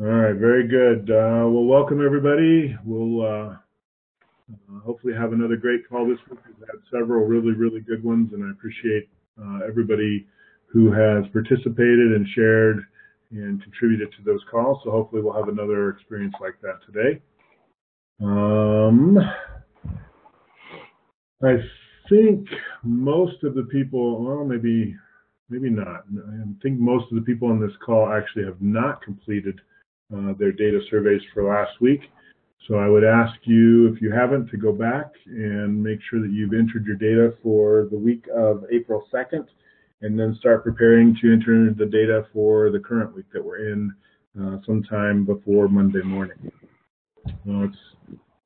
All right, very good. Well, welcome everybody. We'll hopefully have another great call this week. We've had several really good ones, and I appreciate everybody who has participated and shared and contributed to those calls. So hopefully we'll have another experience like that today. I think most of the people, well, maybe not. I think most of the people on this call actually have not completed their data surveys for last week. So I would ask you, if you haven't, to go back and make sure that you've entered your data for the week of April 2nd, and then start preparing to enter the data for the current week that we're in sometime before Monday morning. It's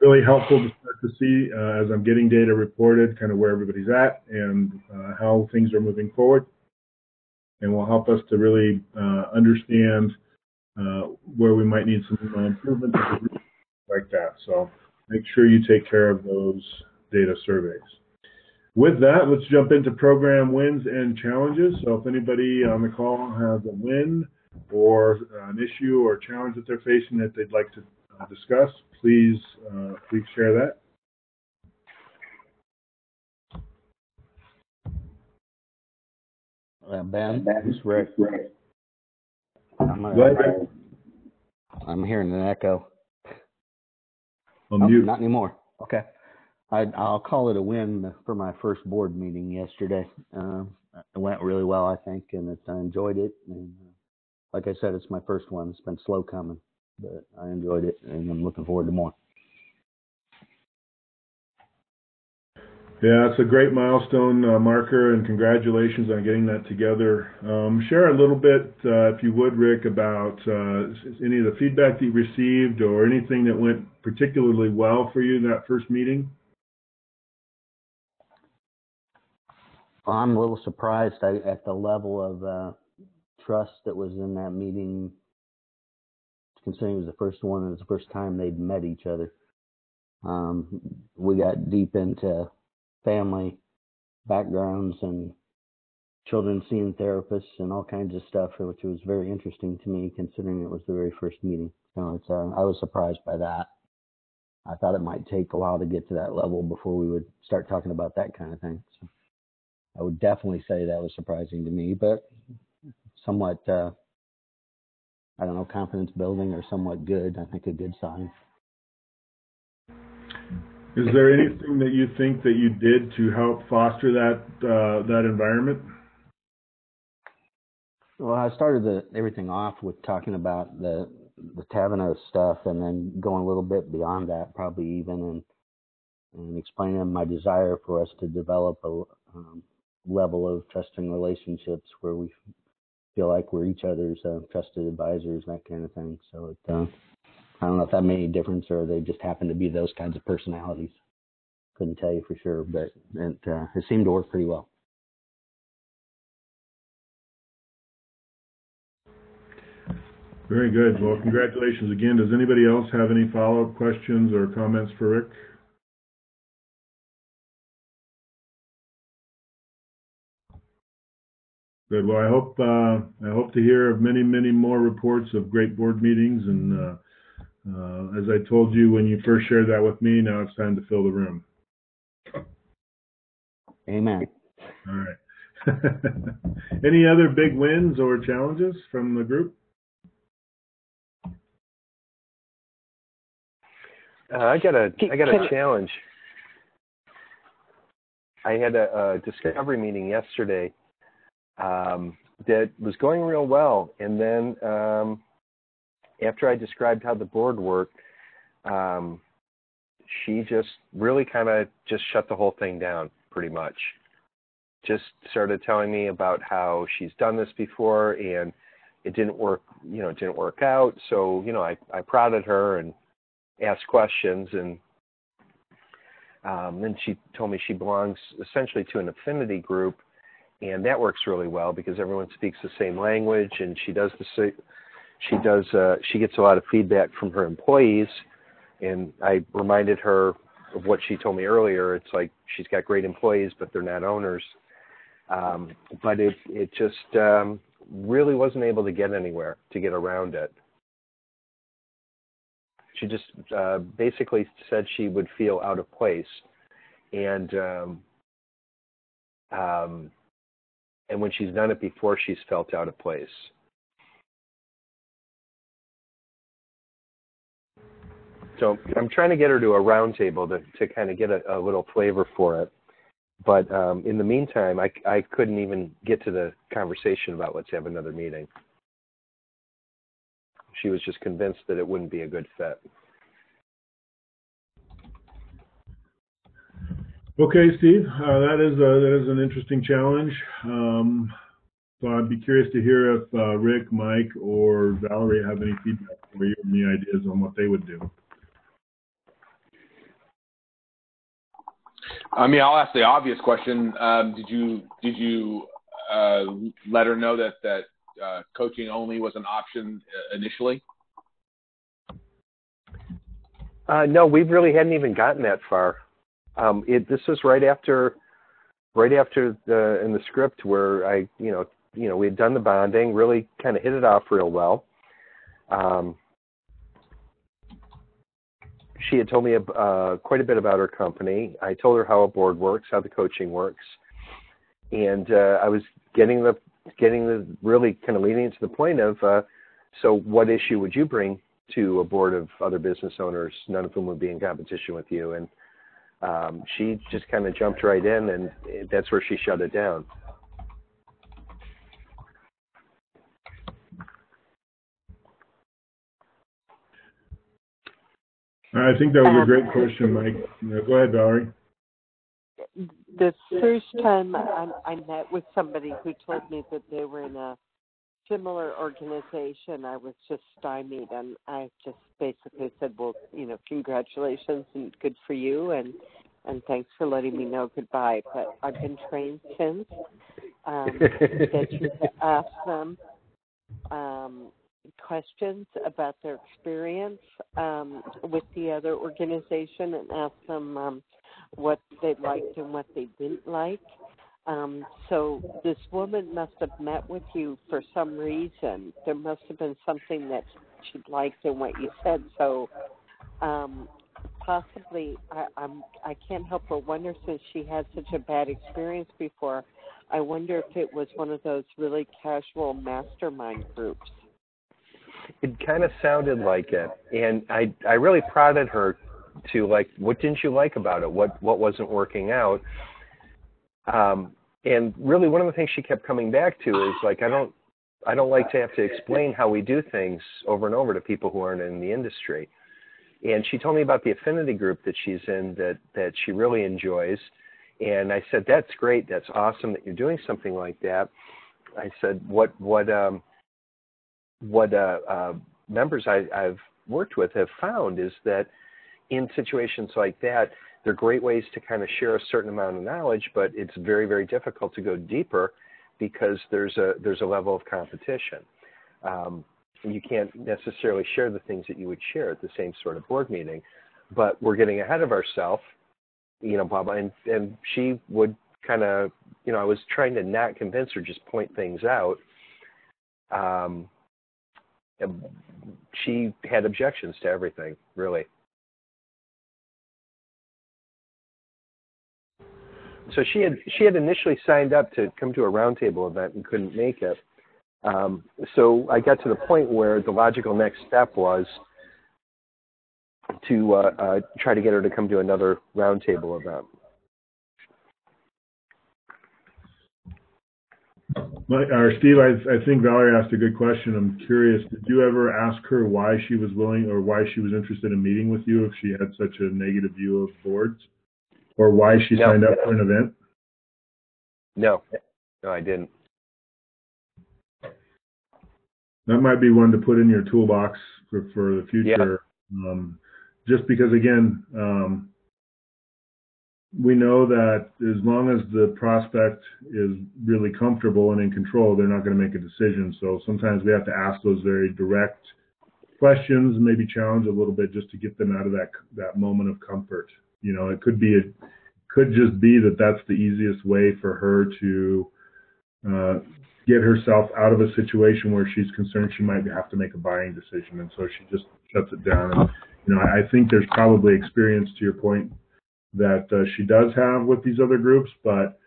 really helpful to start to see, as I'm getting data reported, kind of where everybody's at and how things are moving forward, and will help us to really understand where we might need some improvement like that. So make sure you take care of those data surveys. With that, let's jump into program wins and challenges. So if anybody on the call has a win or an issue or challenge that they're facing that they'd like to discuss, please share that. Ben, this is Rick. I'm hearing an echo. Mute. Not anymore. Okay. I'll call it a win for my first board meeting yesterday. It went really well, I think, and I enjoyed it. And like I said, it's my first one. It's been slow coming, but I enjoyed it, and I'm looking forward to more. Yeah, it's a great milestone marker, and congratulations on getting that together. Share a little bit, if you would, Rick, about any of the feedback that you received or anything that went particularly well for you in that first meeting. Well, I'm a little surprised at the level of trust that was in that meeting, considering it was the first one and it was the first time they'd met each other. We got deep into family backgrounds and children seeing therapists and all kinds of stuff, which was very interesting to me, considering it was the very first meeting. So I was surprised by that. I thought it might take a while to get to that level before we would start talking about that kind of thing. So I would definitely say that was surprising to me, but somewhat, I don't know, confidence building or somewhat good. I think a good sign. Is there anything that you think that you did to help foster that environment? Well, I started everything off with talking about the Tavenos stuff, and then going a little bit beyond that, probably even, and explaining my desire for us to develop a level of trusting relationships where we feel like we're each other's trusted advisors, that kind of thing. So I don't know if that made any difference, or they just happen to be those kinds of personalities. Couldn't tell you for sure, but it seemed to work pretty well. Very good. Well, congratulations again. Does anybody else have any follow-up questions or comments for Rick? Good. Well, I hope to hear of many more reports of great board meetings. And as I told you when you first shared that with me, now it's time to fill the room. Amen. All right. Any other big wins or challenges from the group? I got a challenge. I had a discovery meeting yesterday that was going real well, and then after I described how the board worked, she just really kind of just shut the whole thing down, pretty much. Just started telling me about how she's done this before and it didn't work out. So, I prodded her and asked questions, and then she told me she belongs essentially to an affinity group, and that works really well because everyone speaks the same language, and she gets a lot of feedback from her employees. And I reminded her of what she told me earlier. It's like she's got great employees, but they're not owners. But it just really wasn't able to get anywhere, to get around it. She just basically said she would feel out of place, and when she's done it before, she's felt out of place. So I'm trying to get her to a round table to kind of get a little flavor for it. But in the meantime, I couldn't even get to the conversation about let's have another meeting. She was just convinced that it wouldn't be a good fit. Okay, Steve, that is an interesting challenge. So I'd be curious to hear if Rick, Mike, or Valerie have any feedback for you, any ideas on what they would do. I mean, I'll ask the obvious question. Did you let her know that coaching only was an option initially? No, we really hadn't even gotten that far. This was right after in the script where we had done the bonding, really kind of hit it off real well. She had told me quite a bit about her company. I told her how a board works, how the coaching works, and I was getting the really kind of leading to the point of, so what issue would you bring to a board of other business owners, none of whom would be in competition with you? And she just kind of jumped right in, and that's where she shut it down. I think that was a great question, Mike. Go ahead, Valerie. The first time I met with somebody who told me that they were in a similar organization, I was just stymied, and I just basically said, well, congratulations and good for you, and thanks for letting me know goodbye. But I've been trained since that you ask them questions about their experience with the other organization and ask them what they liked and what they didn't like. So this woman must have met with you for some reason. There must have been something that she liked in what you said. So possibly, I can't help but wonder, since she had such a bad experience before, I wonder if it was one of those really casual mastermind groups. It kind of sounded like it, and I really prodded her to, like, what didn't you like about it? What wasn't working out? And really, one of the things she kept coming back to is, like, I don't like to have to explain how we do things over and over to people who aren't in the industry. And she told me about the affinity group that she's in that she really enjoys. And I said, that's great. That's awesome that you're doing something like that. I said, what members I've worked with have found is that in situations like that, they're great ways to kind of share a certain amount of knowledge, but it's very, very difficult to go deeper because there's a level of competition. You can't necessarily share the things that you would share at the same sort of board meeting, but we're getting ahead of ourselves, blah, blah, and she would kind of, I was trying to not convince her, just point things out. She had objections to everything, really. So she had initially signed up to come to a roundtable event and couldn't make it. So I got to the point where the logical next step was to try to get her to come to another roundtable event. Steve, I think Valerie asked a good question. I'm curious, did you ever ask her why she was willing or why she was interested in meeting with you if she had such a negative view of boards? Or why she signed up for an event? No, I didn't. That might be one to put in your toolbox for the future. Yeah. Just because, again, we know that as long as the prospect is really comfortable and in control, they're not going to make a decision. So sometimes we have to ask those very direct questions, maybe challenge a little bit just to get them out of that moment of comfort. It could just be that that's the easiest way for her to get herself out of a situation where she's concerned she might have to make a buying decision, and so she just shuts it down. And I think there's probably experience, to your point, that she does have with these other groups, but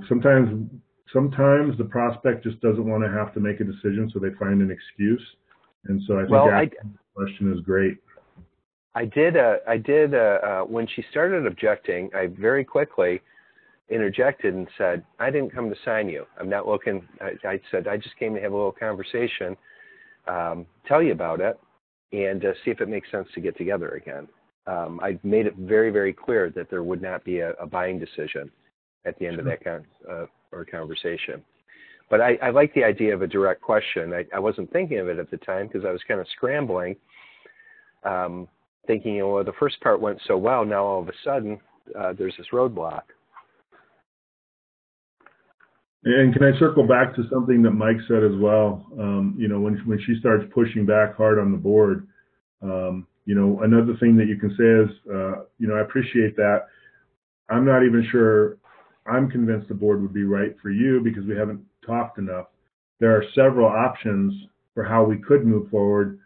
sometimes the prospect just doesn't want to have to make a decision, so they find an excuse. And so I think asking the question is great. I did when she started objecting, I very quickly interjected and said, I didn't come to sign you. I'm not looking. I said, I just came to have a little conversation, tell you about it, and see if it makes sense to get together again. I made it very, very clear that there would not be a buying decision at the end of that conversation. But I like the idea of a direct question. I wasn't thinking of it at the time because I was kind of scrambling, thinking, well, the first part went so well, now all of a sudden there's this roadblock. And can I circle back to something that Mike said as well? When she starts pushing back hard on the board, another thing that you can say is, I appreciate that. I'm not even sure I'm convinced the board would be right for you because we haven't talked enough. There are several options for how we could move forward.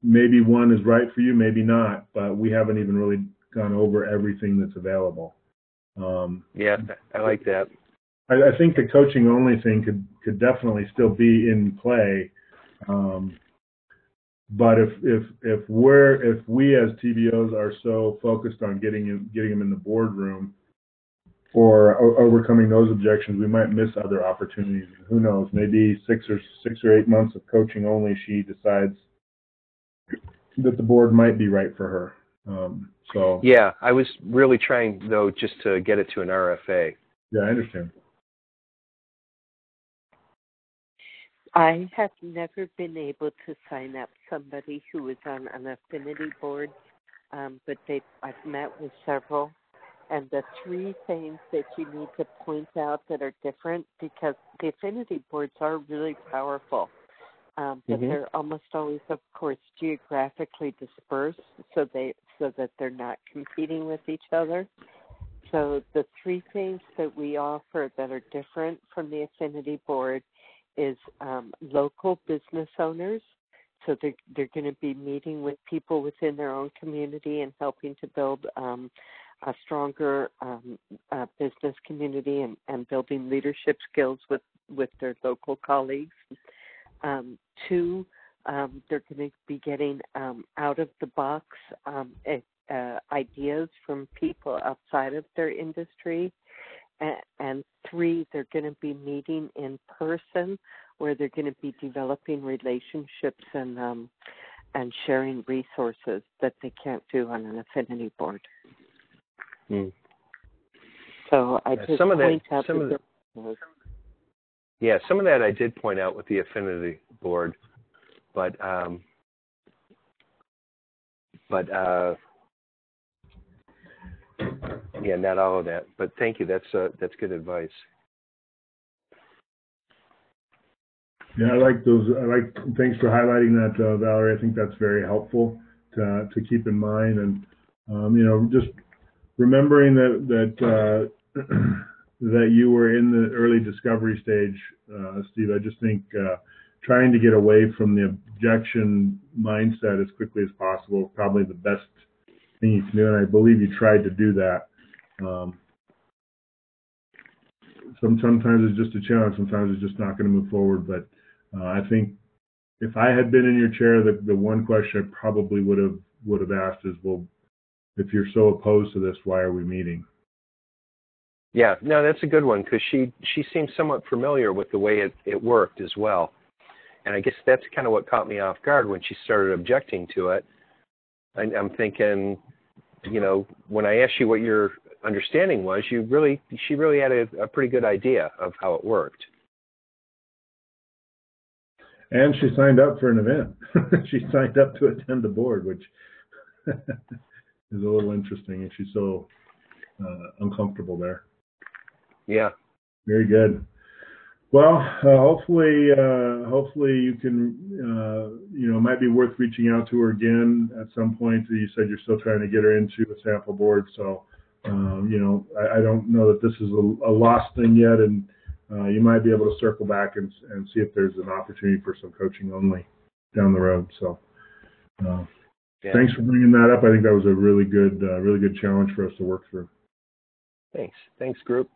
Maybe one is right for you, maybe not, but we haven't even really gone over everything that's available. Yeah, I like that. I think the coaching only thing could definitely still be in play. But if we as TBOs are so focused on getting them in the boardroom or overcoming those objections, we might miss other opportunities. Who knows? Maybe 6 or 8 months of coaching only, she decides that the board might be right for her. Yeah, I was really trying though just to get it to an RFA. Yeah, I understand. I have never been able to sign up somebody who is on an affinity board, but I've met with several. And the 3 things that you need to point out that are different, because the affinity boards are really powerful, but they're almost always, of course, geographically dispersed, so that they're not competing with each other. So the 3 things that we offer that are different from the affinity board is local business owners. So they're going to be meeting with people within their own community and helping to build a stronger business community and building leadership skills with their local colleagues. 2, they're going to be getting out of the box ideas from people outside of their industry. And 3, they're going to be meeting in person, where they're going to be developing relationships and sharing resources that they can't do on an affinity board. So I just some of that I did point out with the affinity board, but yeah, not all of that. But thank you. That's good advice. Yeah, I like those. Thanks for highlighting that, Valerie. I think that's very helpful to keep in mind, and just remembering that that you were in the early discovery stage, Steve. I just think trying to get away from the objection mindset as quickly as possible is probably the best thing you can do, and I believe you tried to do that. Sometimes it's just a challenge. Sometimes it's just not going to move forward. But I think if I had been in your chair, the one question I probably would have asked is, well, if you're so opposed to this, why are we meeting? Yeah, no, that's a good one, because she seemed somewhat familiar with the way it worked as well. And I guess that's kind of what caught me off guard when she started objecting to it. I'm thinking, when I asked you what your understanding was, she really had a pretty good idea of how it worked. And she signed up for an event. She signed up to attend the board, which is a little interesting, and she's so uncomfortable there. Yeah. Very good. Well, hopefully you can, it might be worth reaching out to her again at some point. You said you're still trying to get her into a sample board, so I don't know that this is a lost thing yet, and you might be able to circle back and see if there's an opportunity for some coaching only. down the road. So Yeah. thanks for bringing that up. I think that was a really good challenge for us to work through. Thanks, group.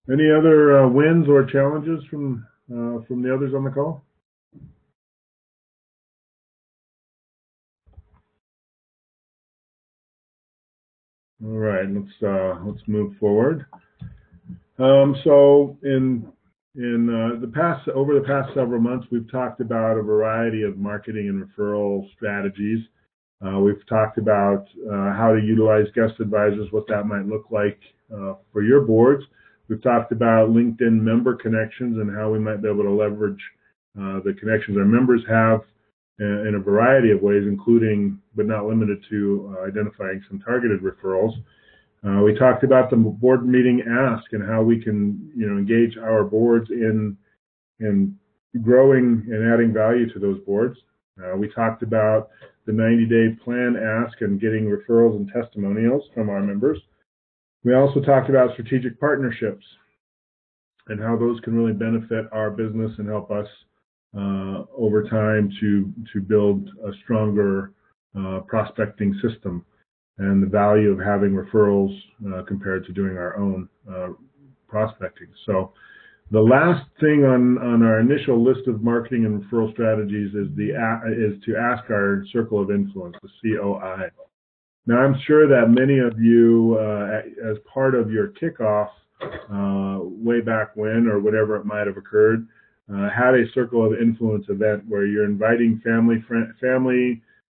Any other wins or challenges from the others on the call? All right, let's move forward. So over the past several months, we've talked about a variety of marketing and referral strategies. We've talked about how to utilize guest advisors, what that might look like for your boards. We've talked about LinkedIn member connections and how we might be able to leverage the connections our members have in a variety of ways, including but not limited to identifying some targeted referrals. We talked about the board meeting ask and how we can engage our boards in growing and adding value to those boards. We talked about the 90-day plan ask and getting referrals and testimonials from our members. We also talked about strategic partnerships and how those can really benefit our business and help us over time to build a stronger prospecting system, and the value of having referrals compared to doing our own prospecting. So the last thing on our initial list of marketing and referral strategies is to ask our circle of influence, the COI. Now, I'm sure that many of you, as part of your kickoff way back when or whatever it might have occurred, had a circle of influence event where you're inviting family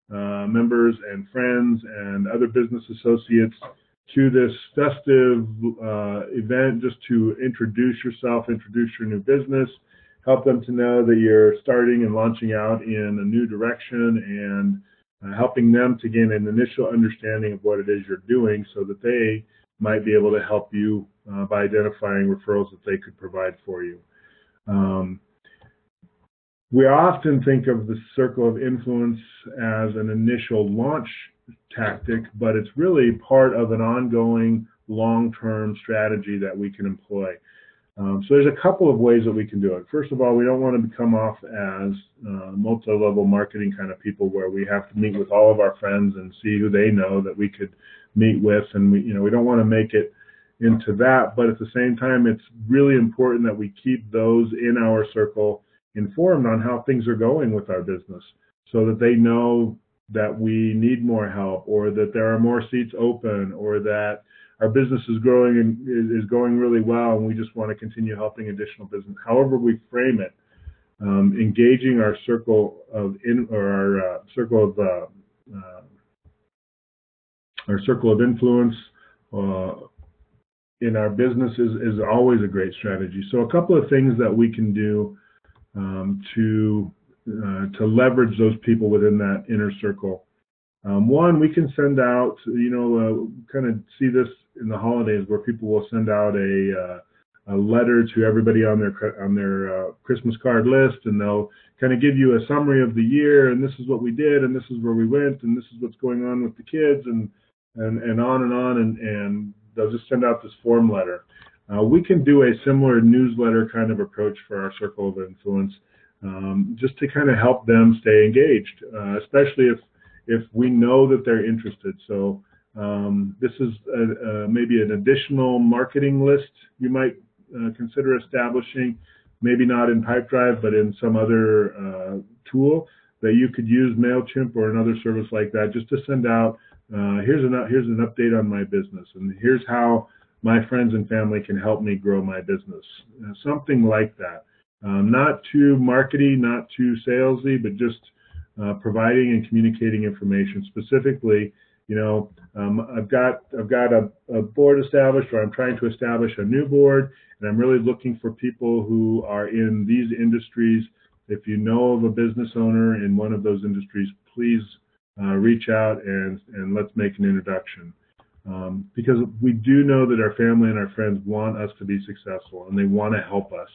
members and friends and other business associates to this festive event just to introduce yourself, introduce your new business, help them to know that you're starting and launching out in a new direction, and helping them to gain an initial understanding of what it is you're doing so that they might be able to help you by identifying referrals that they could provide for you. We often think of the circle of influence as an initial launch tactic, but it's really part of an ongoing long-term strategy that we can employ. So there's a couple of ways that we can do it. First of all, we don't want to come off as multi-level marketing kind of people where we have to meet with all of our friends and see who they know that we could meet with, and we don't want to make it into that. But at the same time, it's really important that we keep those in our circle informed on how things are going with our business, so that they know that we need more help, or that there are more seats open, or that our business is growing and is going really well, and we just want to continue helping additional business. However we frame it, engaging our circle of influence in our business is always a great strategy. So a couple of things that we can do to leverage those people within that inner circle. One, we can send out, kind of see this in the holidays where people will send out a letter to everybody on their Christmas card list, and they'll kind of give you a summary of the year, and this is what we did, and this is where we went, and this is what's going on with the kids, and on, and they'll just send out this form letter. We can do a similar newsletter kind of approach for our circle of influence, just to kind of help them stay engaged, especially if we know that they're interested. So this is maybe an additional marketing list you might consider establishing, maybe not in Pipedrive, but in some other tool that you could use, MailChimp or another service like that, just to send out, here's an update on my business, and here's how my friends and family can help me grow my business. Something like that. Not too markety, not too salesy, but just providing and communicating information. Specifically, I've got a board established, or I'm trying to establish a new board, and I'm really looking for people who are in these industries. If you know of a business owner in one of those industries, please reach out and let's make an introduction. Because we do know that our family and our friends want us to be successful, and they want to help us.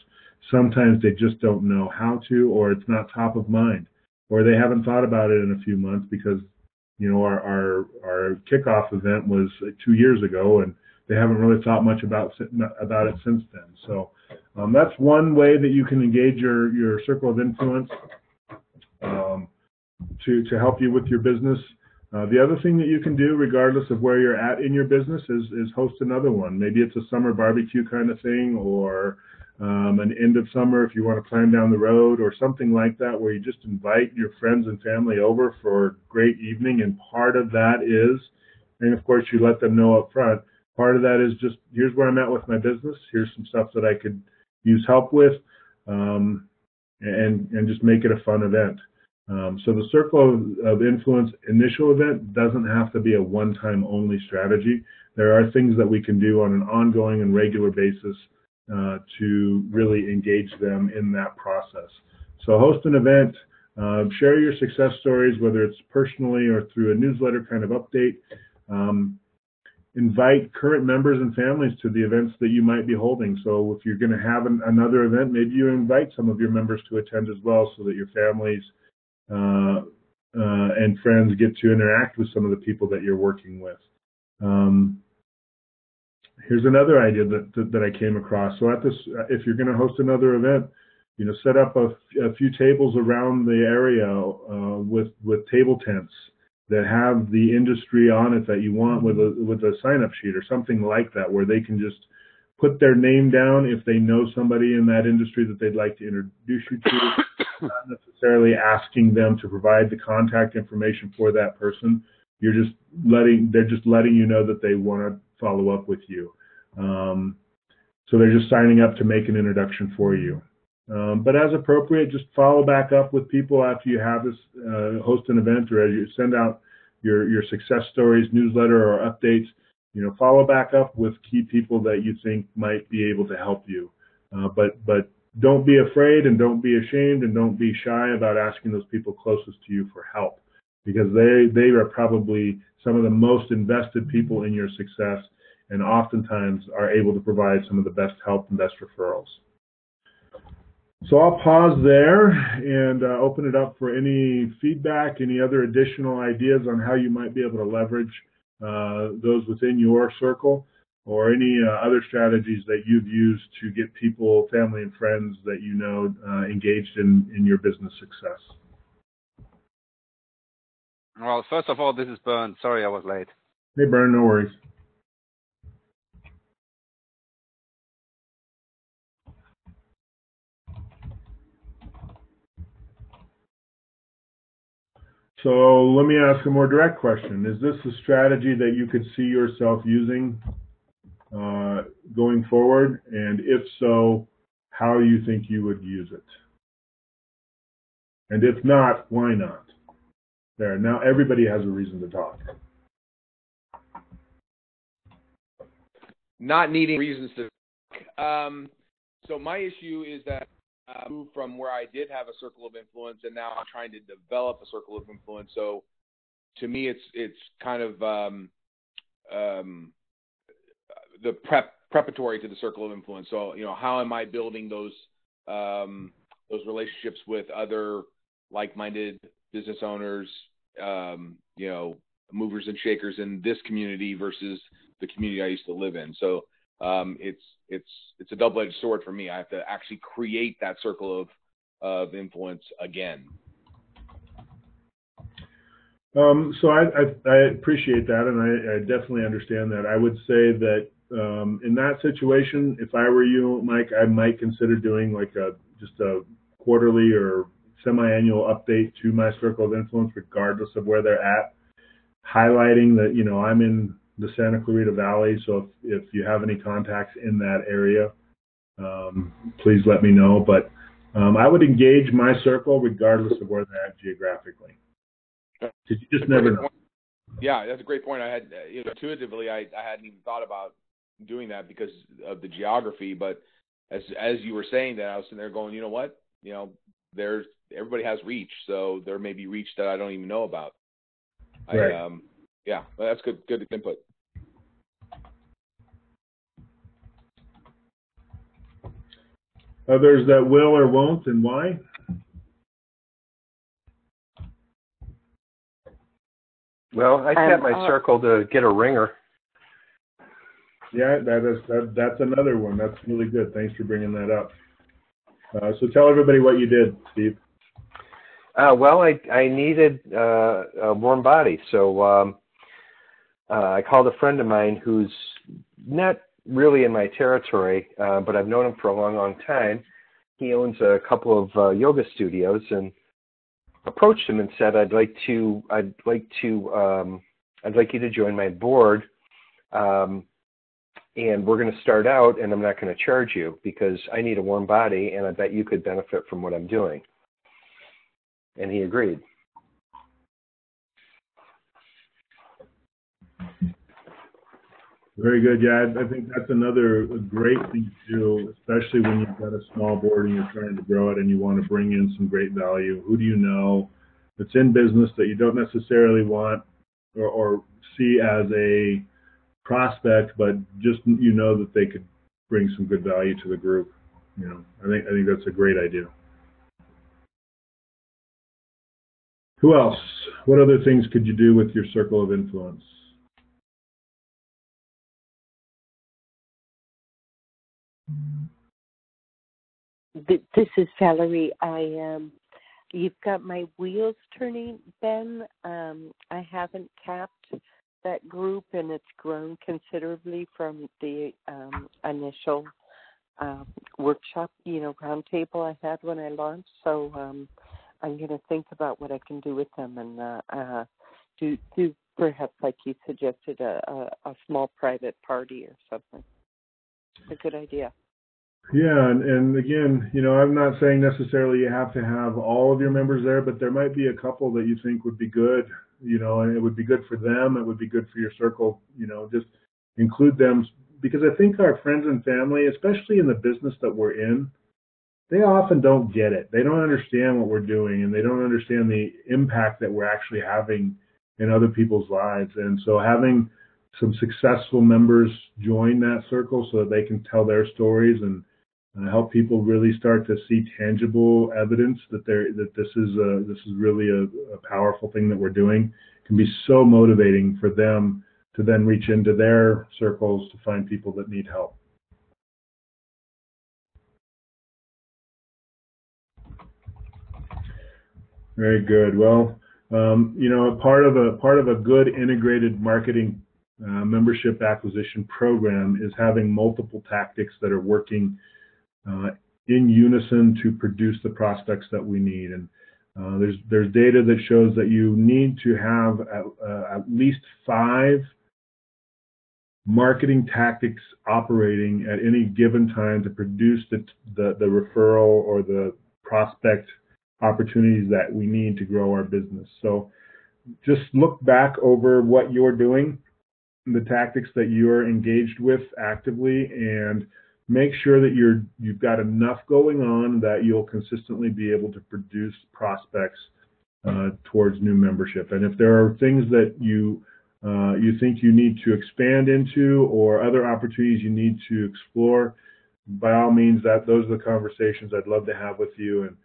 Sometimes they just don't know how to, or it's not top of mind, or they haven't thought about it in a few months because, our kickoff event was 2 years ago, and they haven't really thought much about it since then. So that's one way that you can engage your circle of influence to help you with your business. The other thing that you can do, regardless of where you're at in your business, is host another one. Maybe it's a summer barbecue kind of thing, or an end of summer if you want to plan down the road, or something like that, where you just invite your friends and family over for a great evening. And part of that is, and of course you let them know up front, part of that is just, here's where I'm at with my business, here's some stuff that I could use help with, and just make it a fun event. So the Circle of Influence initial event doesn't have to be a one-time only strategy. There are things that we can do on an ongoing and regular basis to really engage them in that process. So host an event, share your success stories, whether it's personally or through a newsletter kind of update. Invite current members and families to the events that you might be holding. So if you're going to have another event, maybe you invite some of your members to attend as well, so that your families and friends get to interact with some of the people that you're working with. Here's another idea that I came across. So at this, if you're going to host another event, set up a few tables around the area with table tents that have the industry on it that you want, with a sign-up sheet or something like that, where they can just put their name down if they know somebody in that industry that they'd like to introduce you to. Not necessarily asking them to provide the contact information for that person. They're just letting you know that they want to follow up with you. So they're just signing up to make an introduction for you. But as appropriate, just follow back up with people after you have this host an event, or as you send out your success stories newsletter or updates. Follow back up with key people that you think might be able to help you. But don't be afraid, and don't be ashamed, and don't be shy about asking those people closest to you for help, because they are probably some of the most invested people in your success, and oftentimes are able to provide some of the best help and best referrals. So I'll pause there and open it up for any feedback, any other additional ideas on how you might be able to leverage those within your circle, or any other strategies that you've used to get people, family and friends that you know engaged in your business success. Well, first of all, this is Bernd. Sorry I was late. Hey, Bernd, no worries. So let me ask a more direct question. Is this a strategy that you could see yourself using going forward? And if so, how you think you would use it? And if not, why not? There, now everybody has a reason to talk. Not needing reasons to talk. So my issue is that I moved from where I did have a circle of influence, and now I'm trying to develop a circle of influence. So to me, it's kind of the preparatory to the circle of influence. So how am I building those relationships with other like-minded business owners, movers and shakers in this community versus the community I used to live in. So it's a double-edged sword for me. I have to actually create that circle of influence again. So I appreciate that, and I definitely understand that. I would say that in that situation, if I were you, Mike, I might consider doing like just a quarterly or semi-annual update to my circle of influence, regardless of where they're at, highlighting that I'm in the Santa Clarita Valley. So if you have any contacts in that area, please let me know. But I would engage my circle regardless of where they're at geographically. Because you just never know. Yeah, that's a great point. I had intuitively I hadn't even thought about doing that because of the geography. But as you were saying that, I was sitting there going, you know what? Everybody has reach, so there may be reach that I don't even know about. Right. Yeah, well, that's good input. Others that will or won't, and why? Well, I set my circle to get a ringer. Yeah, that's another one. That's really good. Thanks for bringing that up. So tell everybody what you did, Steve. Well, I needed a warm body, so I called a friend of mine who's not really in my territory, but I've known him for a long, long time. He owns a couple of yoga studios, and approached him and said, I'd like you to join my board, and we're going to start out, and I'm not going to charge you because I need a warm body, and I bet you could benefit from what I'm doing. And he agreed. Very good. Yeah, I think that's another great thing to do, especially when you've got a small board and you're trying to grow it and you want to bring in some great value. Who do you know that's in business that you don't necessarily want or see as a prospect, but just you know that they could bring some good value to the group. You know, I think that's a great idea. Who else? What other things could you do with your circle of influence? This is Valerie. You've got my wheels turning, Ben. I haven't capped that group, and it's grown considerably from the initial workshop, roundtable I had when I launched. So I'm going to think about what I can do with them and do perhaps, like you suggested, a small private party or something. A good idea. Yeah, and again, I'm not saying necessarily you have to have all of your members there, but there might be a couple that you think would be good, and it would be good for them. It would be good for your circle, just include them, because I think our friends and family, especially in the business that we're in, they often don't get it. They don't understand what we're doing, and they don't understand the impact that we're actually having in other people's lives. And so having some successful members join that circle so that they can tell their stories and help people really start to see tangible evidence that this is really a powerful thing that we're doing can be so motivating for them to then reach into their circles to find people that need help. Very good. Well, part of a good integrated marketing membership acquisition program is having multiple tactics that are working in unison to produce the prospects that we need. And there's data that shows that you need to have at least 5 marketing tactics operating at any given time to produce the referral or the prospect opportunities that we need to grow our business. So just look back over what you're doing, the tactics that you're engaged with actively, and make sure that you've got enough going on that you'll consistently be able to produce prospects towards new membership. And if there are things that you think you need to expand into or other opportunities you need to explore, by all means, those are the conversations I'd love to have with you, and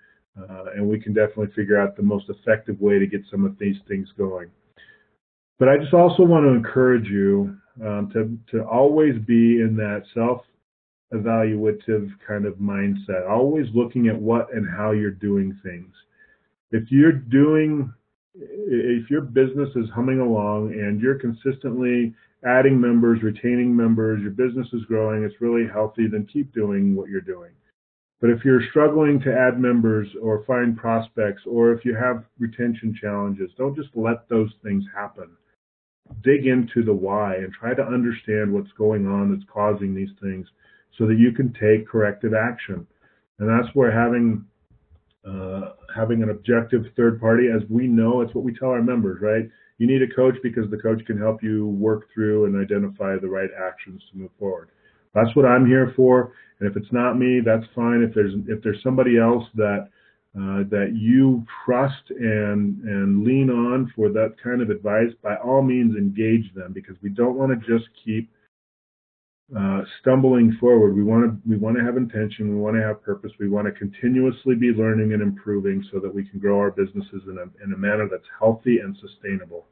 we can definitely figure out the most effective way to get some of these things going. But I just also want to encourage you to always be in that self-evaluative kind of mindset, always looking at what and how you're doing things. If your business is humming along and you're consistently adding members, retaining members, your business is growing, it's really healthy, then keep doing what you're doing. But if you're struggling to add members or find prospects, or if you have retention challenges, don't just let those things happen. Dig into the why and try to understand what's going on that's causing these things so that you can take corrective action. And that's where having an objective third party, as we know, it's what we tell our members, right? You need a coach because the coach can help you work through and identify the right actions to move forward. That's what I'm here for. And if it's not me, that's fine. If there's somebody else that you trust and lean on for that kind of advice, by all means engage them, because we don't want to just keep stumbling forward. We want to have intention. We want to have purpose. We want to continuously be learning and improving so that we can grow our businesses in a manner that's healthy and sustainable.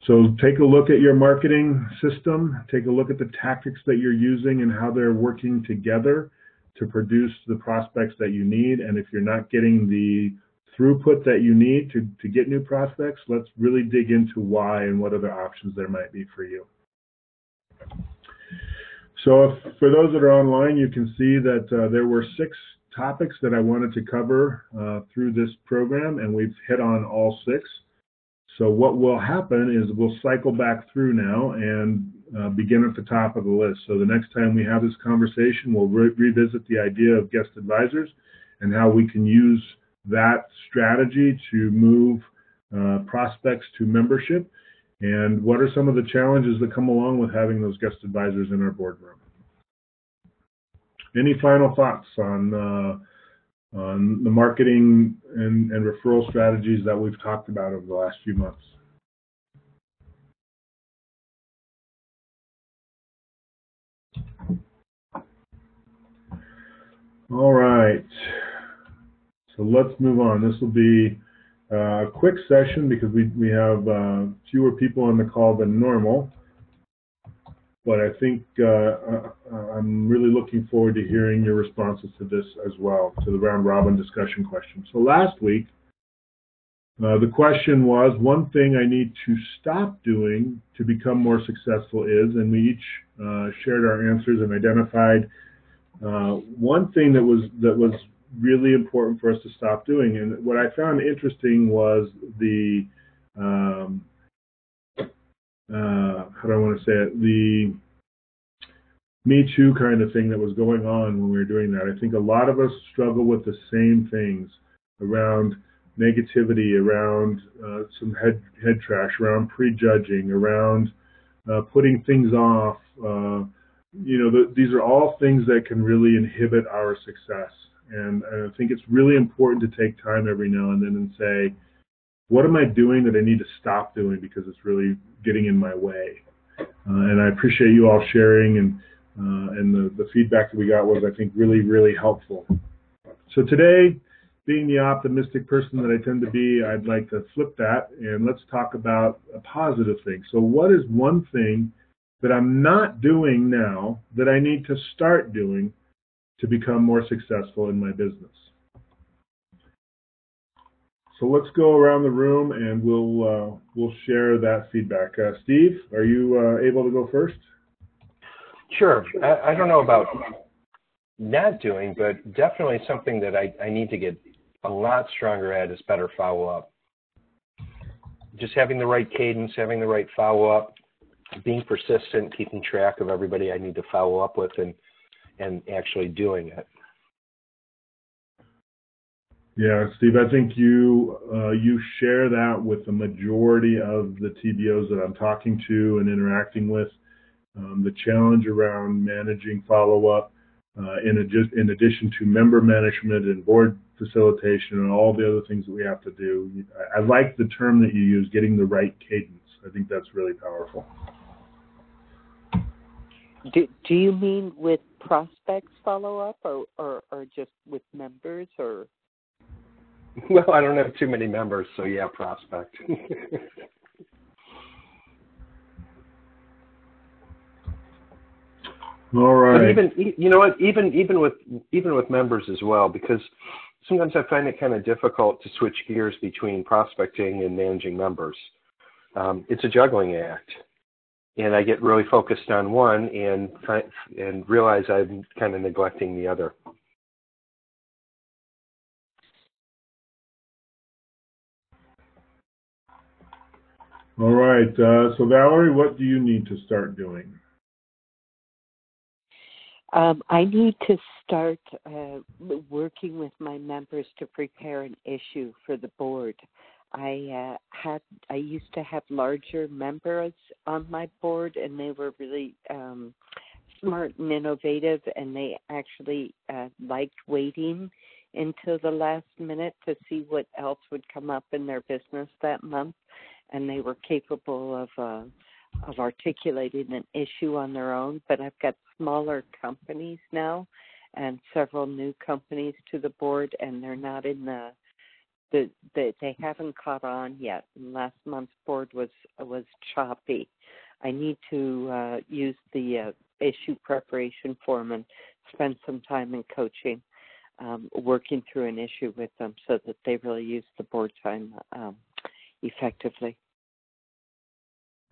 So take a look at your marketing system, take a look at the tactics that you're using and how they're working together to produce the prospects that you need. And if you're not getting the throughput that you need to get new prospects, let's really dig into why and what other options there might be for you. So for those that are online, you can see that there were 6 topics that I wanted to cover through this program, and we've hit on all 6. So what will happen is we'll cycle back through now and begin at the top of the list. So the next time we have this conversation, we'll revisit the idea of guest advisors and how we can use that strategy to move prospects to membership, and what are some of the challenges that come along with having those guest advisors in our boardroom. Any final thoughts on the marketing and referral strategies that we've talked about over the last few months? All right, so let's move on. This will be a quick session because we have fewer people on the call than normal, but I think I'm really looking forward to hearing your responses to this as well, to the round robin discussion question. So last week, the question was, one thing I need to stop doing to become more successful is, and we each shared our answers and identified one thing that was really important for us to stop doing. And what I found interesting was the how do I want to say it, the Me Too kind of thing that was going on when we were doing that. I think a lot of us struggle with the same things around negativity, around some head trash, around prejudging, around putting things off. These are all things that can really inhibit our success. And I think it's really important to take time every now and then and say, what am I doing that I need to stop doing because it's really getting in my way? And I appreciate you all sharing, and the feedback that we got was, I think, really, really helpful. So today, being the optimistic person that I tend to be, I'd like to flip that, and let's talk about a positive thing. So what is one thing that I'm not doing now that I need to start doing to become more successful in my business? So let's go around the room and we'll share that feedback. Steve, are you able to go first? Sure. I don't know about not doing, but definitely something that I need to get a lot stronger at is better follow-up. Just having the right cadence, having the right follow-up, being persistent, keeping track of everybody I need to follow up with, and actually doing it. Yeah, Steve, I think you share that with the majority of the TBOs that I'm talking to and interacting with. The challenge around managing follow-up, in addition to member management and board facilitation and all the other things that we have to do. I like the term that you use, getting the right cadence. I think that's really powerful. Do you mean with prospects follow-up or just with members? Or? Well, I don't have too many members, so yeah, prospect. All right. But even with members as well, because sometimes I find it kind of difficult to switch gears between prospecting and managing members. It's a juggling act, and I get really focused on one and realize I'm kind of neglecting the other. All right. So Valerie, what do you need to start doing? I need to start working with my members to prepare an issue for the board. I used to have larger members on my board, and they were really smart and innovative, and they actually liked waiting until the last minute to see what else would come up in their business that month, and they were capable of articulating an issue on their own. But I've got smaller companies now and several new companies to the board, and they're not in the they haven't caught on yet. And last month's board was choppy. I need to use the issue preparation form and spend some time in coaching, working through an issue with them so that they really use the board time effectively.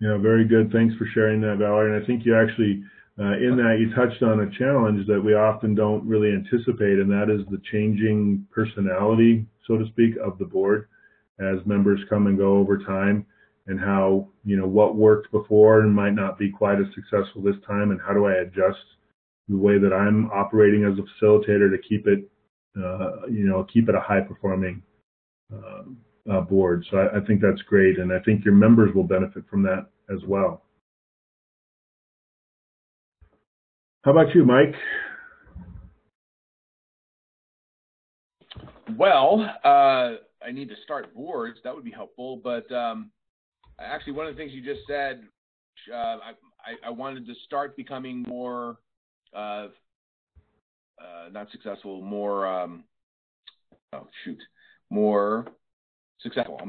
Yeah, very good. Thanks for sharing that, Valerie. And I think you actually, in that, you touched on a challenge that we often don't really anticipate, and that is the changing personality, so to speak, of the board as members come and go over time, and how, what worked before and might not be quite as successful this time, and how do I adjust the way that I'm operating as a facilitator to keep it, keep it a high-performing board. So I think that's great, and I think your members will benefit from that as well. How about you, Mike? Well, I need to start boards. That would be helpful. But actually, one of the things you just said, I wanted to start becoming more, not successful, more, more successful.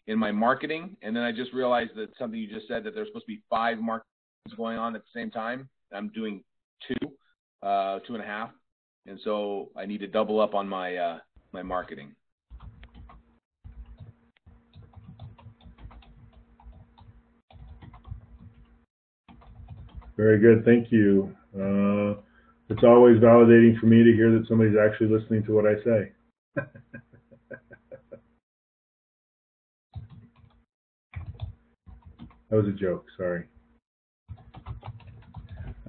In my marketing, and then I just realized that something you just said, that there's supposed to be 5 marketings going on at the same time. I'm doing 2.5, and so I need to double up on my my marketing. Very good, thank you. It's always validating for me to hear that somebody's actually listening to what I say. That was a joke, sorry.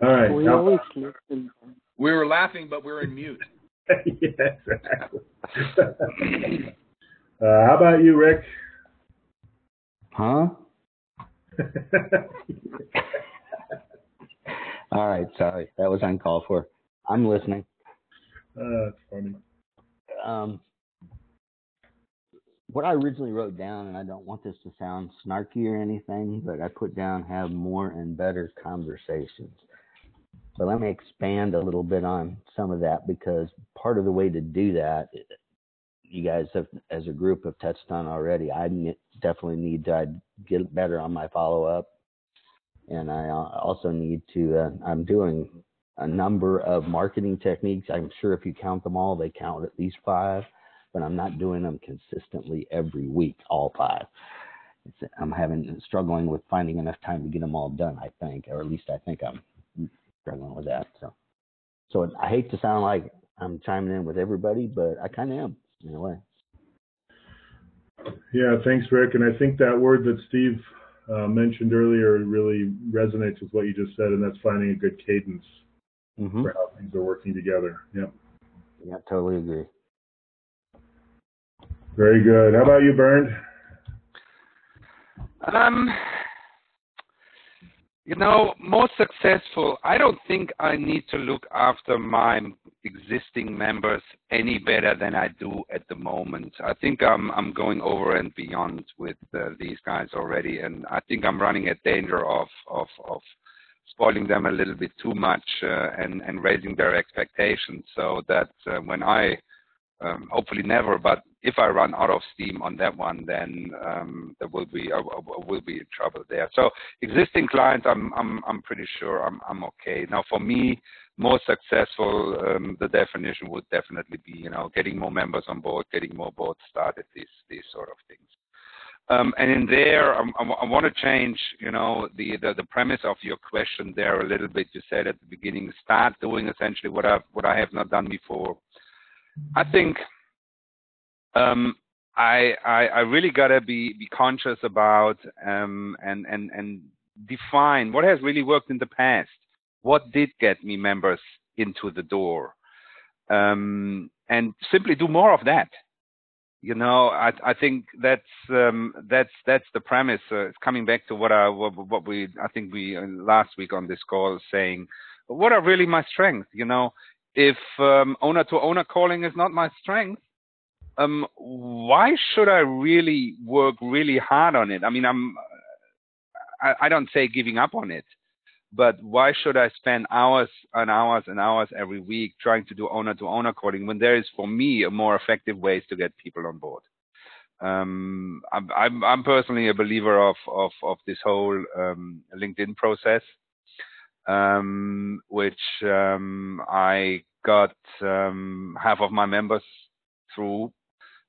All right. We always listen. We were laughing, but we were in mute. Yeah, exactly. How about you, Rick? Huh? All right, sorry. That was uncalled for. I'm listening. That's funny. What I originally wrote down, and I don't want this to sound snarky or anything, but I put down have more and better conversations. But let me expand a little bit on some of that, because part of the way to do that, you guys have, as a group, have touched on already. I definitely need to get better on my follow-up. And I also need to, I'm doing a number of marketing techniques. I'm sure if you count them all, they count at least 5. But I'm not doing them consistently every week, all 5. I'm struggling with finding enough time to get them all done, I think, or at least I think I'm struggling with that. So I hate to sound like I'm chiming in with everybody, but I kind of am in a way. Yeah, thanks, Rick. And I think that word that Steve mentioned earlier really resonates with what you just said, and that's finding a good cadence for how things are working together. Yep. Yeah, totally agree. Very good. How about you, Bernd? Most successful, I don't think I need to look after my existing members any better than I do at the moment. I think I'm going over and beyond with these guys already, and I think I'm running a danger of spoiling them a little bit too much and raising their expectations, so that when I hopefully never, but if I run out of steam on that one, then I will be in trouble there. So existing clients, I'm pretty sure I'm okay. Now for me, more successful, the definition would definitely be, getting more members on board, getting more boards started, these sort of things. And in there, I want to change, the premise of your question there a little bit. You said at the beginning, start doing essentially what I have not done before. I think I really gotta be conscious about and define what has really worked in the past. What did get me members into the door, and simply do more of that. I think that's the premise. It's coming back to what we last week on this call saying, what are really my strengths? If owner-to-owner calling is not my strength, why should I really work really hard on it? I mean, I don't say giving up on it, but why should I spend hours and hours and hours every week trying to do owner-to-owner calling when there is, for me, a more effective ways to get people on board? I'm personally a believer of this whole LinkedIn process, which I got half of my members through,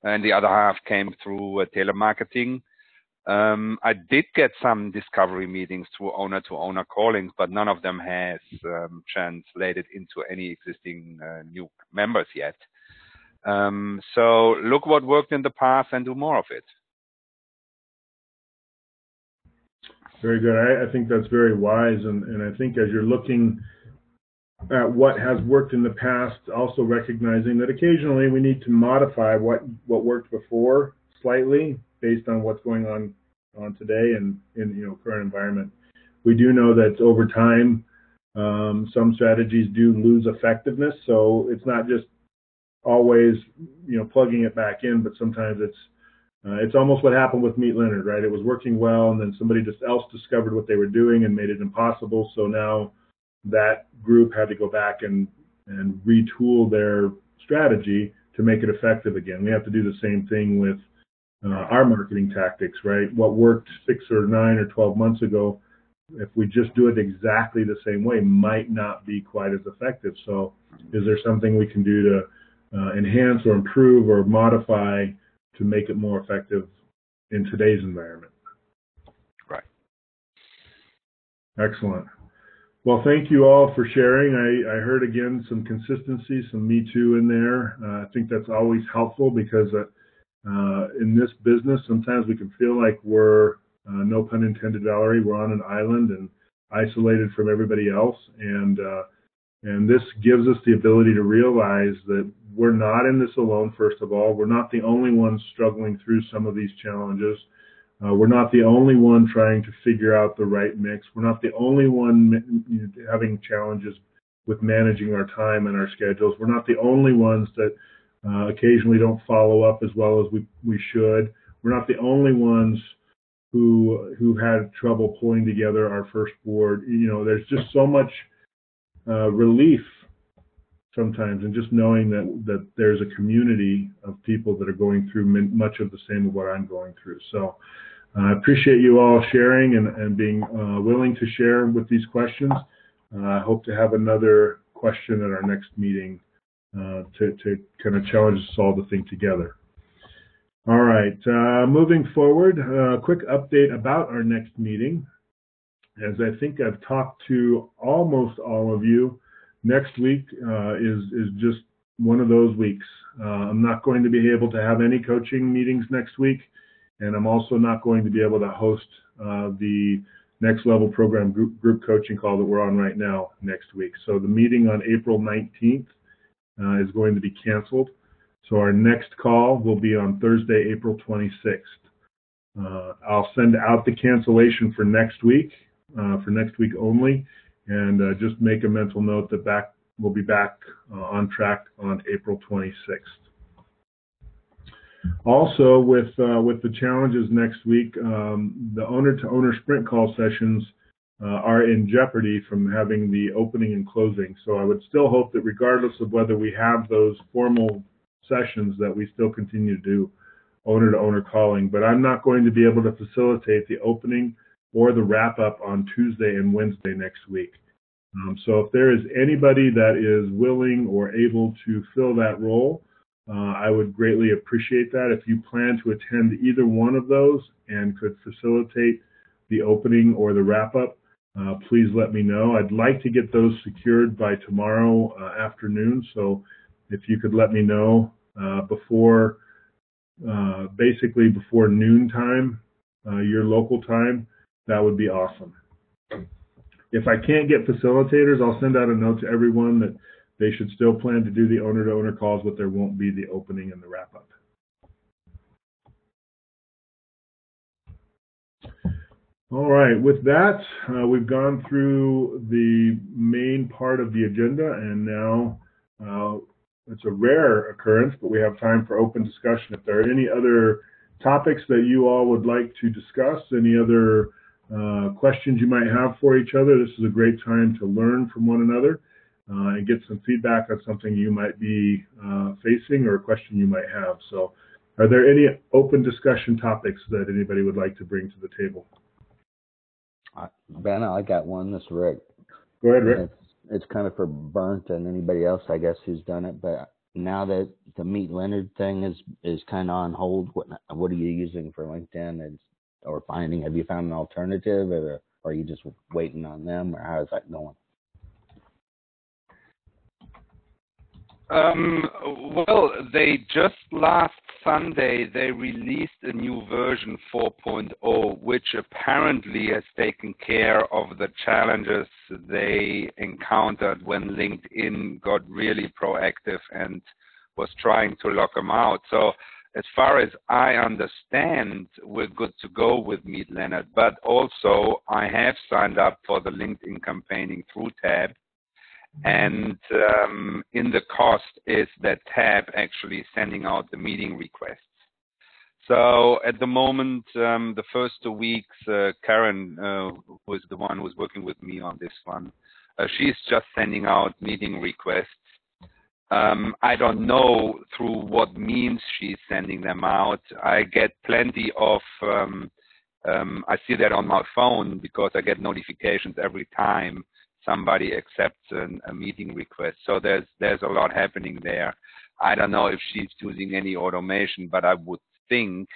and the other half came through telemarketing. I did get some discovery meetings through owner-to-owner callings, but none of them has translated into any existing new members yet. So look what worked in the past and do more of it. Very good. I think that's very wise, and I think as you're looking at what has worked in the past, also recognizing that occasionally we need to modify what worked before slightly based on what's going on today and in current environment. We do know that over time, some strategies do lose effectiveness. So it's not just always plugging it back in, but sometimes it's almost what happened with Meet Leonard, right? It was working well, and then somebody else discovered what they were doing and made it impossible. So now that group had to go back and retool their strategy to make it effective again. We have to do the same thing with our marketing tactics, right? What worked 6 or 9 or 12 months ago, if we just do it exactly the same way, might not be quite as effective. So is there something we can do to enhance or improve or modify to make it more effective in today's environment? Right. Excellent. Well, thank you all for sharing. I heard again some consistency, some me too in there. I think that's always helpful because in this business, sometimes we can feel like we're, no pun intended, Valerie, we're on an island and isolated from everybody else. And this gives us the ability to realize that we're not in this alone, first of all. We're not the only ones struggling through some of these challenges. We're not the only one trying to figure out the right mix. We're not the only one having challenges with managing our time and our schedules. We're not the only ones that occasionally don't follow up as well as we should. We're not the only ones who had trouble pulling together our first board. There's just so much relief sometimes in just knowing that there's a community of people that are going through much of the same of what I'm going through. So I appreciate you all sharing and being willing to share with these questions. I hope to have another question at our next meeting to kind of challenge us all to think together. All right, moving forward, a quick update about our next meeting. As I think I've talked to almost all of you, next week is just one of those weeks. I'm not going to be able to have any coaching meetings next week, and I'm also not going to be able to host the next level program group coaching call that we're on right now next week. So the meeting on April 19th is going to be canceled. So our next call will be on Thursday, April 26th. I'll send out the cancellation for next week only, and just make a mental note that we'll be back on track on April 26th. Also, with the challenges next week, the owner-to-owner sprint call sessions are in jeopardy from having the opening and closing. So I would still hope that regardless of whether we have those formal sessions, that we still continue to do owner-to-owner calling. But I'm not going to be able to facilitate the opening or the wrap-up on Tuesday and Wednesday next week. So if there is anybody that is willing or able to fill that role, I would greatly appreciate that. If you plan to attend either one of those and could facilitate the opening or the wrap-up, please let me know. I'd like to get those secured by tomorrow afternoon. So if you could let me know basically before noon time, your local time, that would be awesome. If I can't get facilitators, I'll send out a note to everyone that they should still plan to do the owner-to-owner calls, but there won't be the opening and the wrap-up. All right, with that, we've gone through the main part of the agenda, and now it's a rare occurrence, but we have time for open discussion. If there are any other topics that you all would like to discuss, any other questions you might have for each other. This is a great time to learn from one another and get some feedback on something you might be facing or a question you might have. So are there any open discussion topics that anybody would like to bring to the table? Ben, I got one. This is Rick. Go ahead, Rick. It's kind of for Burnt and anybody else, I guess, who's done it. But now that the Meet Leonard thing is kind of on hold, what are you using for LinkedIn or finding? Have you found an alternative, or are you just waiting on them, or how is that going? Well, they just last Sunday, they released a new version 4.0, which apparently has taken care of the challenges they encountered when LinkedIn got really proactive and was trying to lock them out. So as far as I understand, we're good to go with Meet Leonard, but also I have signed up for the LinkedIn campaigning through Tab. And in the cost is that Tab actually sending out the meeting requests. So at the moment, the first 2 weeks, Karen, who is the one who's working with me on this one, she's just sending out meeting requests. I don't know through what means she's sending them out. I get plenty of, I see that on my phone because I get notifications every time somebody accepts a meeting request. So there's a lot happening there. I don't know if she's using any automation, but I would think,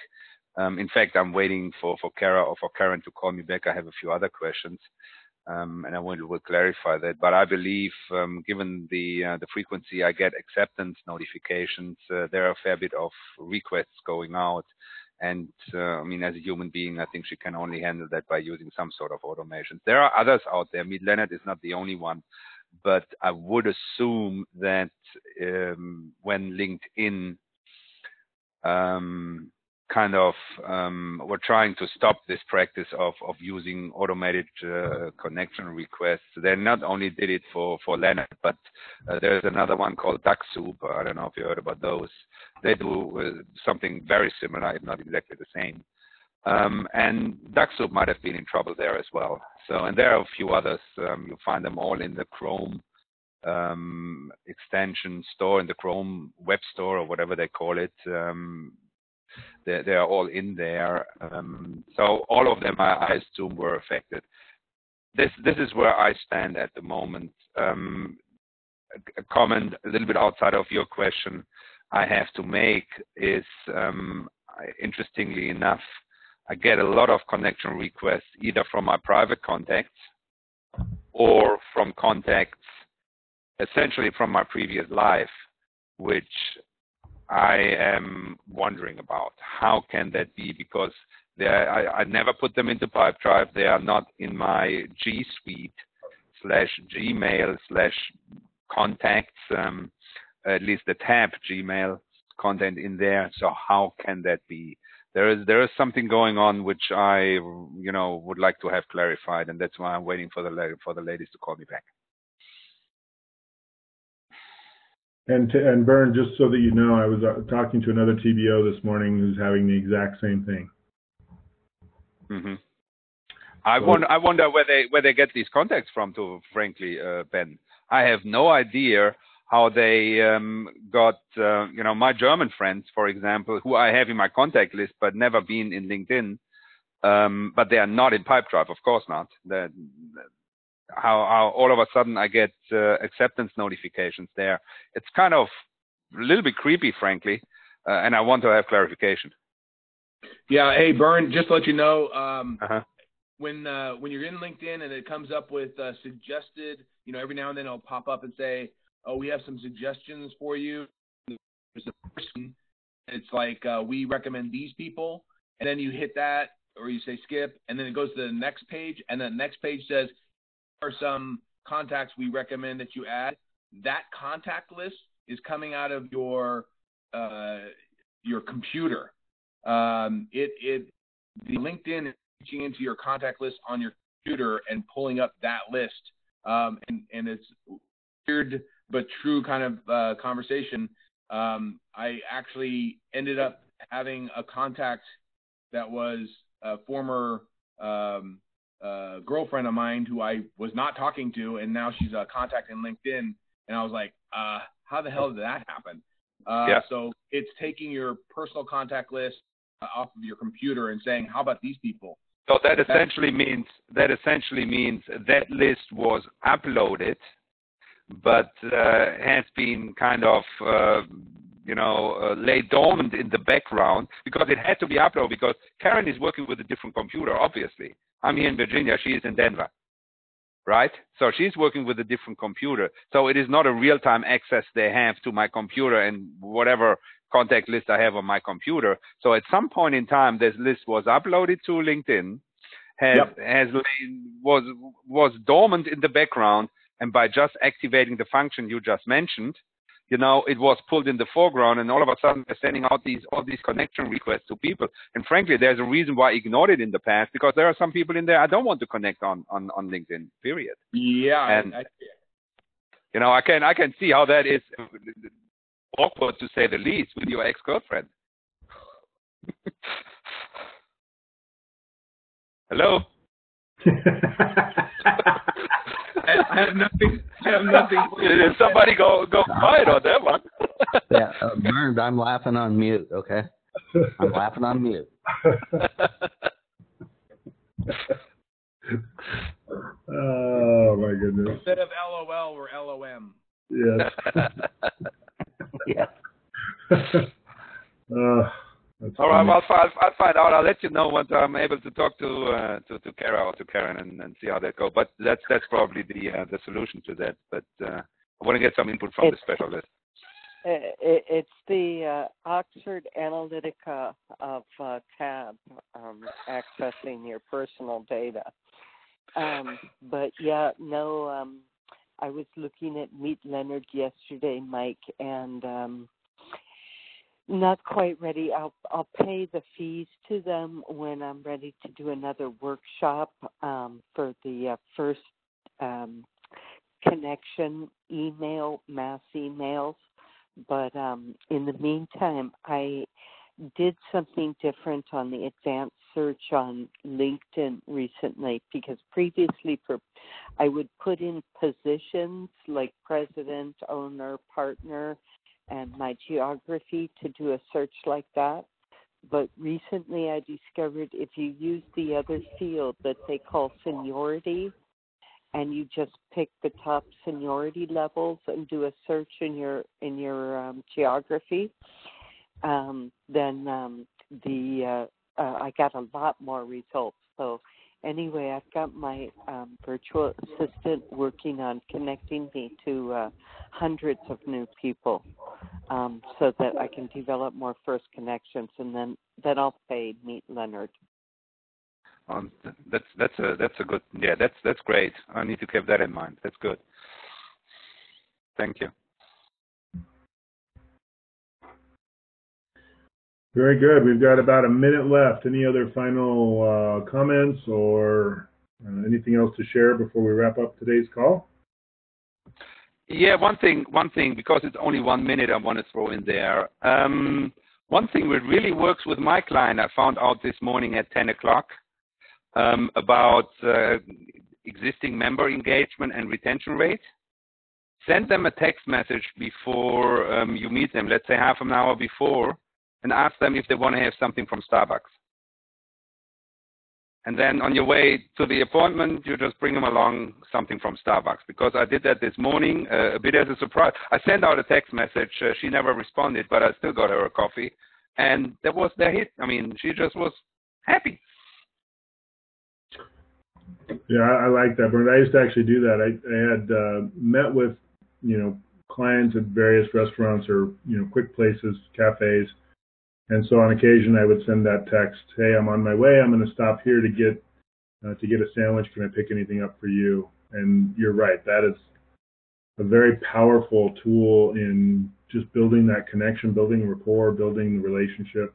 in fact, I'm waiting for Kara or for Karen to call me back. I have a few other questions, and I will clarify that. But I believe, given the frequency I get acceptance notifications, there are a fair bit of requests going out. And I mean, as a human being, I think she can only handle that by using some sort of automation. There are others out there. Meet Leonard is not the only one, but I would assume that when LinkedIn we're trying to stop this practice of using automated connection requests. They not only did it for Leonard, but there's another one called DuckSoup. I don't know if you heard about those. They do something very similar, if not exactly the same. And DuckSoup might have been in trouble there as well. So, and there are a few others. You'll find them all in the Chrome extension store, in the Chrome web store, or whatever they call it. They are all in there. So all of them, I assume, were affected. This is where I stand at the moment. A comment a little bit outside of your question I have to make is, interestingly enough, I get a lot of connection requests either from my private contacts or from contacts essentially from my previous life, which I am wondering about. How can that be? Because I never put them into Pipedrive. They are not in my G Suite /Gmail/contacts, at least the tab Gmail content in there. So how can that be? There is something going on which I would like to have clarified, and that's why I'm waiting for the ladies to call me back. And Bern, just so that you know, I was talking to another TBO this morning who's having the exact same thing. Mm-hmm. I wonder where they get these contacts from. To frankly, Ben, I have no idea how they got. My German friends, for example, who I have in my contact list but never been in LinkedIn, but they are not in Pipedrive. Of course not. How all of a sudden I get acceptance notifications there. It's kind of a little bit creepy, frankly, and I want to have clarification. Yeah, hey, Bern, just to let you know, when you're in LinkedIn and it comes up with suggested, every now and then it'll pop up and say, oh, we have some suggestions for you. There's a person, it's like, we recommend these people, and then you hit that, or you say skip, and then it goes to the next page, and the next page says, are some contacts we recommend that you add. That contact list is coming out of your computer. The LinkedIn is reaching into your contact list on your computer and pulling up that list. And it's weird but true kind of conversation. I actually ended up having a contact that was a former girlfriend of mine who I was not talking to, and now she's a contact in LinkedIn. And I was like, how the hell did that happen? So it's taking your personal contact list off of your computer and saying, how about these people? So that essentially means that list was uploaded, but has been kind of laid dormant in the background because it had to be uploaded because Karen is working with a different computer. Obviously, I'm here in Virginia. She is in Denver, right? So she's working with a different computer. So it is not a real-time access they have to my computer and whatever contact list I have on my computer. So at some point in time, this list was uploaded to LinkedIn, was dormant in the background, and by just activating the function you just mentioned, it was pulled in the foreground, and all of a sudden they're sending out all these connection requests to people. And frankly, there's a reason why I ignored it in the past, because there are some people in there I don't want to connect on LinkedIn, period. Yeah. And, I can see how that is awkward, to say the least, with your ex-girlfriend. Hello? I have nothing. Did somebody go quiet on that one? Yeah, Bernd, I'm laughing on mute, okay? I'm laughing on mute. Oh, my goodness. Instead of LOL, we're LOM. Yes. Yeah. All right, well, I'll find out. I'll let you know once I'm able to talk to Kara or to Karen and see how that goes. But that's probably the solution to that. But I want to get some input from the specialist. It's the Oxford Analytica of tab accessing your personal data. But yeah, no. I was looking at Meet Leonard yesterday, Mike, and not quite ready. I'll pay the fees to them when I'm ready to do another workshop for the first connection email, mass emails. But in the meantime, I did something different on the advanced search on LinkedIn recently, because previously I would put in positions like president, owner, partner, and my geography to do a search like that. But recently I discovered if you use the other field that they call seniority, and you just pick the top seniority levels and do a search in your geography, then I got a lot more results. So anyway, I've got my virtual assistant working on connecting me to hundreds of new people, so that I can develop more first connections, and then I'll pay Meet Leonard. That's a good, that's great. I need to keep that in mind. That's good. Thank you. Very good. We've got about a minute left. Any other final comments or anything else to share before we wrap up today's call? Yeah, one thing, because it's only 1 minute, I want to throw in there. One thing that really works with my client, I found out this morning at 10 o'clock about existing member engagement and retention rate. Send them a text message before you meet them, let's say half an hour before, and ask them if they want to have something from Starbucks. And then on your way to the appointment, you just bring them along something from Starbucks. Because I did that this morning, a bit as a surprise. I sent out a text message. She never responded, but I still got her a coffee. And that was their hit. I mean, she just was happy. Yeah, I like that, Bernd. I used to actually do that. I had met with, clients at various restaurants or, quick places, cafes. And so on occasion, I would send that text, "Hey, I'm on my way. I'm going to stop here to get a sandwich. Can I pick anything up for you?" And you're right. That is a very powerful tool in just building that connection, building rapport, building the relationship.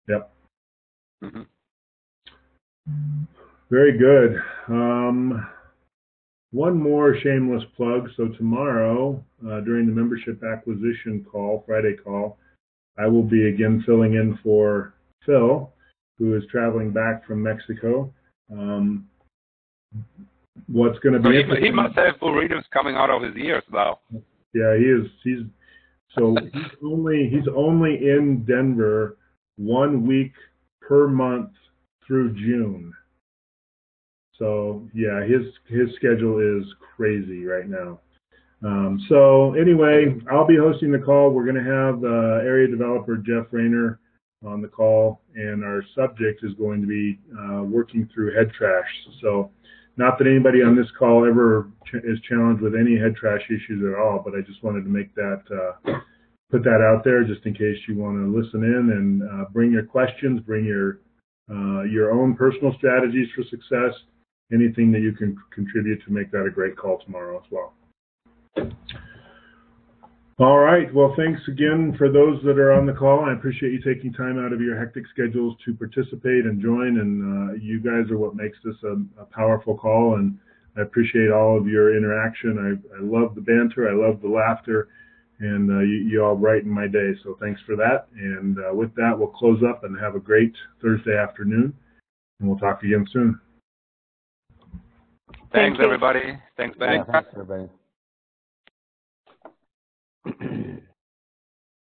Yep. Mm-hmm. Very good. One more shameless plug. So tomorrow, during the membership acquisition call, Friday call, I will be again filling in for Phil, who is traveling back from Mexico. what's going to be So interesting. he must have burritos coming out of his ears now. Yeah, he is. He's only in Denver 1 week per month through June. So yeah, his schedule is crazy right now. So anyway, I'll be hosting the call. We're going to have area developer Jeff Rayner on the call, and our subject is going to be working through head trash. So not that anybody on this call ever is challenged with any head trash issues at all, but I just wanted to make that put that out there just in case you want to listen in and bring your questions, bring your own personal strategies for success, anything that you can contribute to make that a great call tomorrow as well. All right. Well, thanks again for those that are on the call. I appreciate you taking time out of your hectic schedules to participate and join. And you guys are what makes this a powerful call. And I appreciate all of your interaction. I love the banter. I love the laughter. And you all brighten my day. So thanks for that. And with that, we'll close up and have a great Thursday afternoon. And we'll talk again soon. Thanks, everybody. Thanks, Ben. Yeah, thanks, everybody.